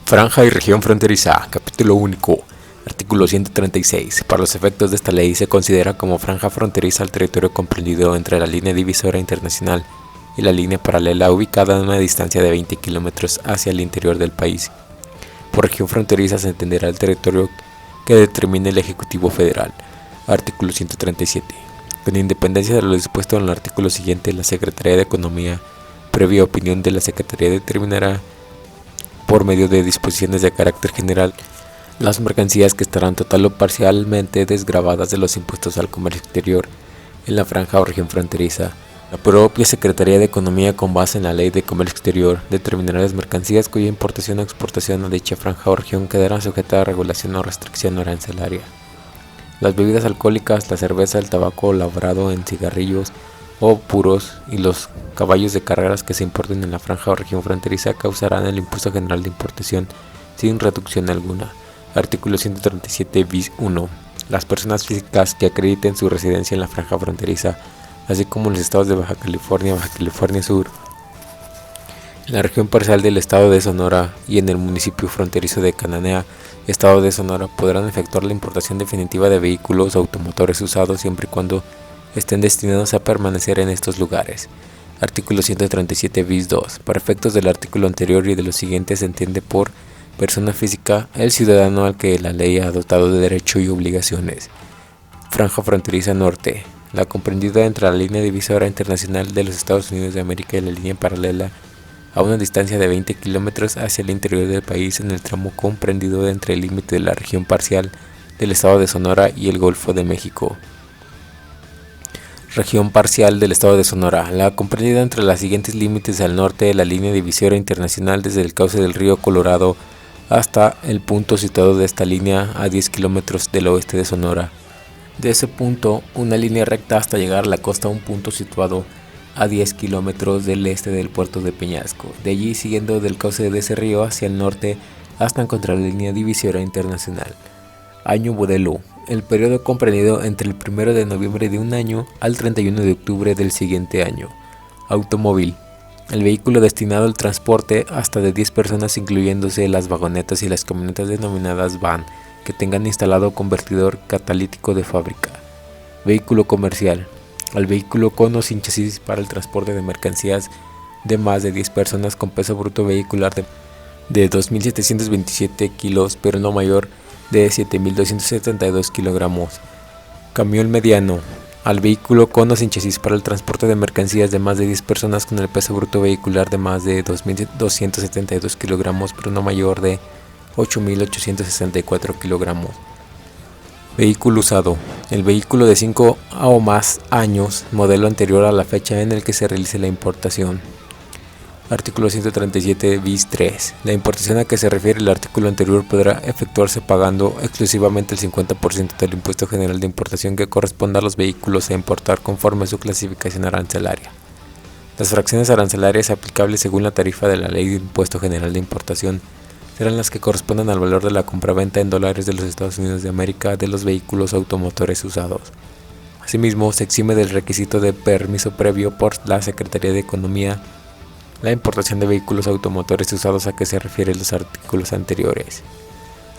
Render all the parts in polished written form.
Franja y región fronteriza, capítulo único, artículo 136. Para los efectos de esta ley se considera como franja fronteriza el territorio comprendido entre la línea divisora internacional y la línea paralela ubicada a una distancia de 20 kilómetros hacia el interior del país. Por región fronteriza se entenderá el territorio que determine el Ejecutivo Federal. Artículo 137. Con independencia de lo dispuesto en el artículo siguiente, la Secretaría de Economía, previa opinión de la Secretaría, determinará por medio de disposiciones de carácter general las mercancías que estarán total o parcialmente desgravadas de los impuestos al comercio exterior en la franja o región fronteriza. La propia Secretaría de Economía, con base en la Ley de Comercio Exterior, determinará las mercancías cuya importación o exportación a dicha franja o región quedará sujeta a regulación o restricción arancelaria. Las bebidas alcohólicas, la cerveza, el tabaco labrado en cigarrillos o puros y los caballos de carreras que se importen en la franja o región fronteriza causarán el impuesto general de importación sin reducción alguna. Artículo 137 bis 1. Las personas físicas que acrediten su residencia en la franja fronteriza, así como en los estados de Baja California Sur, en la región parcial del estado de Sonora y en el municipio fronterizo de Cananea, estado de Sonora, podrán efectuar la importación definitiva de vehículos automotores usados siempre y cuando estén destinados a permanecer en estos lugares. Artículo 137 bis 2. Para efectos del artículo anterior y de los siguientes se entiende por persona física el ciudadano al que la ley ha dotado de derecho y obligaciones. Franja fronteriza norte, la comprendida entre la línea divisora internacional de los Estados Unidos de América y la línea paralela a una distancia de 20 kilómetros hacia el interior del país en el tramo comprendido entre el límite de la región parcial del estado de Sonora y el Golfo de México. Región parcial del estado de Sonora, la comprendida entre los siguientes límites: al norte de la línea divisora internacional desde el cauce del río Colorado hasta el punto situado de esta línea a 10 kilómetros del oeste de Sonora. De ese punto, una línea recta hasta llegar a la costa, un punto situado a 10 kilómetros del este del puerto de Peñasco. De allí, siguiendo del cauce de ese río hacia el norte hasta encontrar la línea divisora internacional. Año modelo: el periodo comprendido entre el 1 de noviembre de un año al 31 de octubre del siguiente año. Automóvil: el vehículo destinado al transporte hasta de 10 personas, incluyéndose las vagonetas y las camionetas denominadas van, que tengan instalado convertidor catalítico de fábrica. Vehículo comercial: al vehículo con o sin chasis para el transporte de mercancías de más de 10 personas con peso bruto vehicular de 2.727 kilos, pero no mayor de 7.272 kilogramos. Camión mediano: al vehículo con o sin chasis para el transporte de mercancías de más de 10 personas con el peso bruto vehicular de más de 2.272 kilogramos, pero no mayor de 8.864 kilogramos. Vehículo usado: el vehículo de 5 o más años, modelo anterior a la fecha en el que se realice la importación. Artículo 137 bis 3. La importación a que se refiere el artículo anterior podrá efectuarse pagando exclusivamente el 50% del impuesto general de importación que corresponda a los vehículos a importar conforme a su clasificación arancelaria. Las fracciones arancelarias aplicables según la tarifa de la Ley de Impuesto General de Importación serán las que correspondan al valor de la compraventa en dólares de los Estados Unidos de América de los vehículos automotores usados. Asimismo, se exime del requisito de permiso previo por la Secretaría de Economía la importación de vehículos automotores usados a que se refieren los artículos anteriores.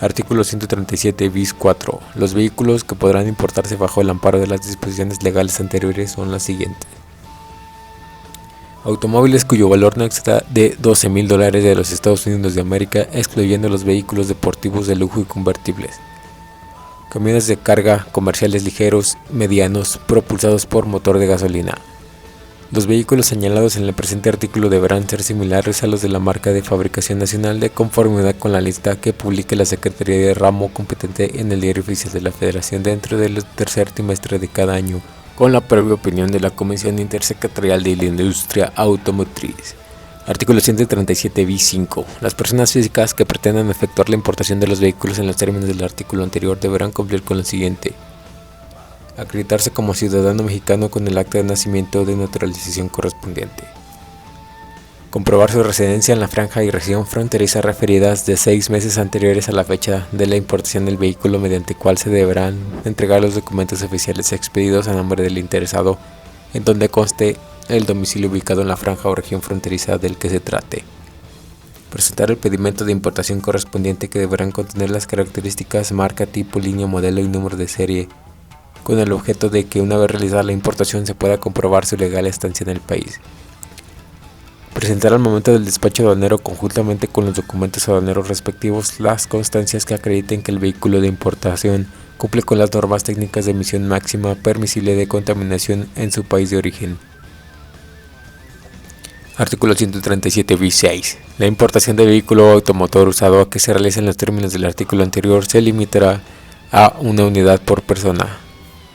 Artículo 137 bis 4. Los vehículos que podrán importarse bajo el amparo de las disposiciones legales anteriores son las siguientes: automóviles cuyo valor no exceda de $12,000 de los Estados Unidos de América, excluyendo los vehículos deportivos de lujo y convertibles. Camiones de carga comerciales ligeros, medianos, propulsados por motor de gasolina. Los vehículos señalados en el presente artículo deberán ser similares a los de la marca de fabricación nacional de conformidad con la lista que publique la Secretaría de Ramo competente en el Diario Oficial de la Federación dentro del tercer trimestre de cada año, con la previa opinión de la Comisión Intersecretarial de la Industria Automotriz. Artículo 137 bis 5. Las personas físicas que pretendan efectuar la importación de los vehículos en los términos del artículo anterior deberán cumplir con lo siguiente: acreditarse como ciudadano mexicano con el acta de nacimiento de naturalización correspondiente. Comprobar su residencia en la franja y región fronteriza referidas de 6 meses anteriores a la fecha de la importación del vehículo, mediante cual se deberán entregar los documentos oficiales expedidos a nombre del interesado, en donde conste el domicilio ubicado en la franja o región fronteriza del que se trate. presentar el pedimento de importación correspondiente, que deberán contener las características, marca, tipo, línea, modelo y número de serie, con el objeto de que una vez realizada la importación se pueda comprobar su legal estancia en el país. Presentar al momento del despacho aduanero, conjuntamente con los documentos aduaneros respectivos, las constancias que acrediten que el vehículo de importación cumple con las normas técnicas de emisión máxima permisible de contaminación en su país de origen. Artículo 137 bis 6. La importación de vehículo automotor usado, a que se realiza en los términos del artículo anterior, se limitará a una unidad por persona.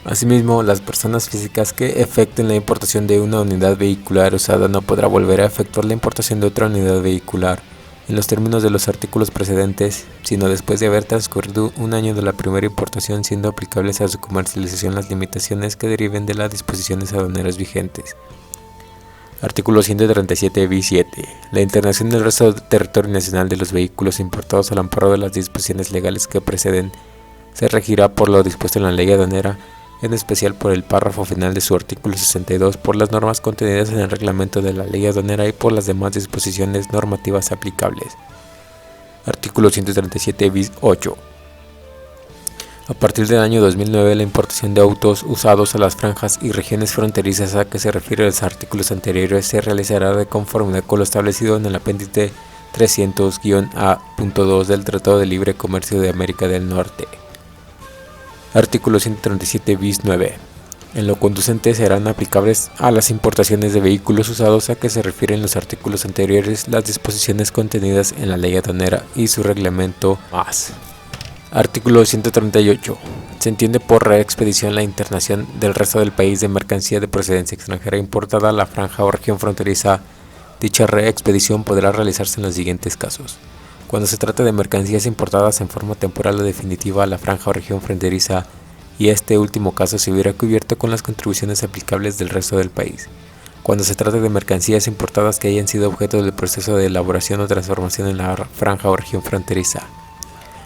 Asimismo, las personas físicas que efectuen la importación de una unidad vehicular usada no podrá volver a efectuar la importación de otra unidad vehicular en los términos de los artículos precedentes, sino después de haber transcurrido un año de la primera importación, siendo aplicables a su comercialización las limitaciones que deriven de las disposiciones aduaneras vigentes. Artículo 137 bis 7. La internación del resto del territorio nacional de los vehículos importados al amparo de las disposiciones legales que preceden se regirá por lo dispuesto en la ley aduanera, en especial por el párrafo final de su artículo 62, por las normas contenidas en el reglamento de la ley aduanera y por las demás disposiciones normativas aplicables. Artículo 137 bis 8. A partir del año 2009, la importación de autos usados a las franjas y regiones fronterizas a que se refieren los artículos anteriores se realizará de conformidad con lo establecido en el apéndice 300-A.2 del Tratado de Libre Comercio de América del Norte. Artículo 137 bis 9. En lo conducente serán aplicables a las importaciones de vehículos usados a que se refieren los artículos anteriores las disposiciones contenidas en la ley aduanera y su reglamento más. Artículo 138. Se entiende por reexpedición la internación del resto del país de mercancía de procedencia extranjera importada a la franja o región fronteriza. Dicha reexpedición podrá realizarse en los siguientes casos: cuando se trata de mercancías importadas en forma temporal o definitiva a la franja o región fronteriza, y este último caso se hubiera cubierto con las contribuciones aplicables del resto del país; cuando se trata de mercancías importadas que hayan sido objeto del proceso de elaboración o transformación en la franja o región fronteriza;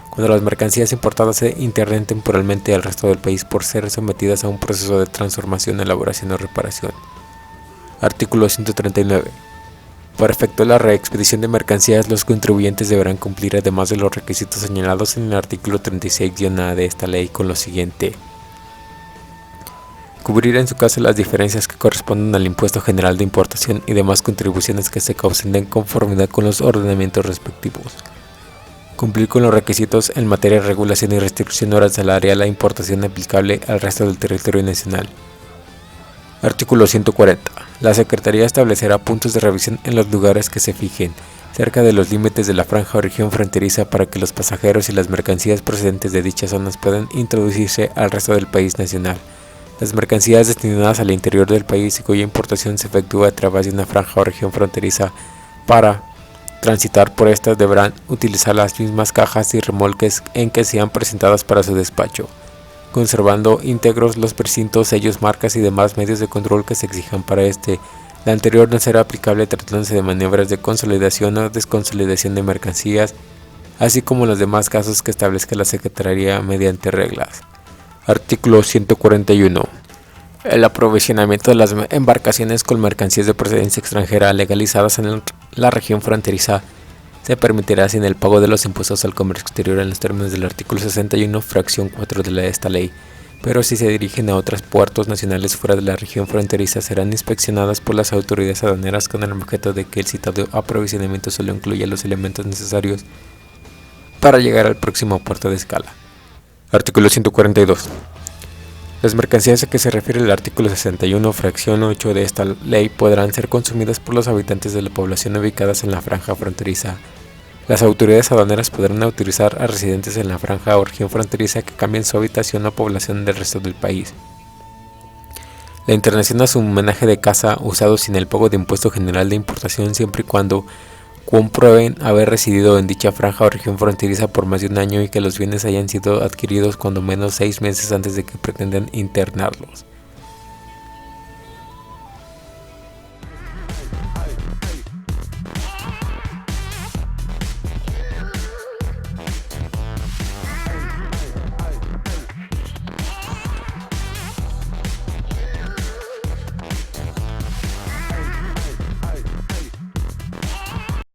cuando las mercancías importadas se internen temporalmente al resto del país por ser sometidas a un proceso de transformación, elaboración o reparación. Artículo 139. Para efectuar la reexpedición de mercancías, los contribuyentes deberán cumplir, además de los requisitos señalados en el artículo 36-A de esta ley, con lo siguiente: cubrir en su caso las diferencias que corresponden al impuesto general de importación y demás contribuciones que se causen en conformidad con los ordenamientos respectivos; cumplir con los requisitos en materia de regulación y restricción arancelaria a la importación aplicable al resto del territorio nacional. Artículo 140. La Secretaría establecerá puntos de revisión en los lugares que se fijen cerca de los límites de la franja o región fronteriza para que los pasajeros y las mercancías procedentes de dichas zonas puedan introducirse al resto del país nacional. Las mercancías destinadas al interior del país y cuya importación se efectúa a través de una franja o región fronteriza, para transitar por estas deberán utilizar las mismas cajas y remolques en que sean presentadas para su despacho, conservando íntegros los precintos, sellos, marcas y demás medios de control que se exijan para este. La anterior no será aplicable tratándose de maniobras de consolidación o desconsolidación de mercancías, así como los demás casos que establezca la Secretaría mediante reglas. Artículo 141. El aprovisionamiento de las embarcaciones con mercancías de procedencia extranjera legalizadas en la región fronteriza se permitirá sin el pago de los impuestos al comercio exterior en los términos del artículo 61, fracción 4 de esta ley, pero si se dirigen a otros puertos nacionales fuera de la región fronteriza serán inspeccionadas por las autoridades aduaneras con el objeto de que el citado aprovisionamiento solo incluya los elementos necesarios para llegar al próximo puerto de escala. Artículo 142. Las mercancías a que se refiere el artículo 61, fracción 8 de esta ley podrán ser consumidas por los habitantes de la población ubicadas en la franja fronteriza. Las autoridades aduaneras podrán autorizar a residentes en la franja o región fronteriza que cambien su habitación o población del resto del país. La internación a su homenaje de casa usado sin el pago de impuesto general de importación, siempre y cuando comprueben haber residido en dicha franja o región fronteriza por más de un año y que los bienes hayan sido adquiridos cuando menos 6 meses antes de que pretendan internarlos.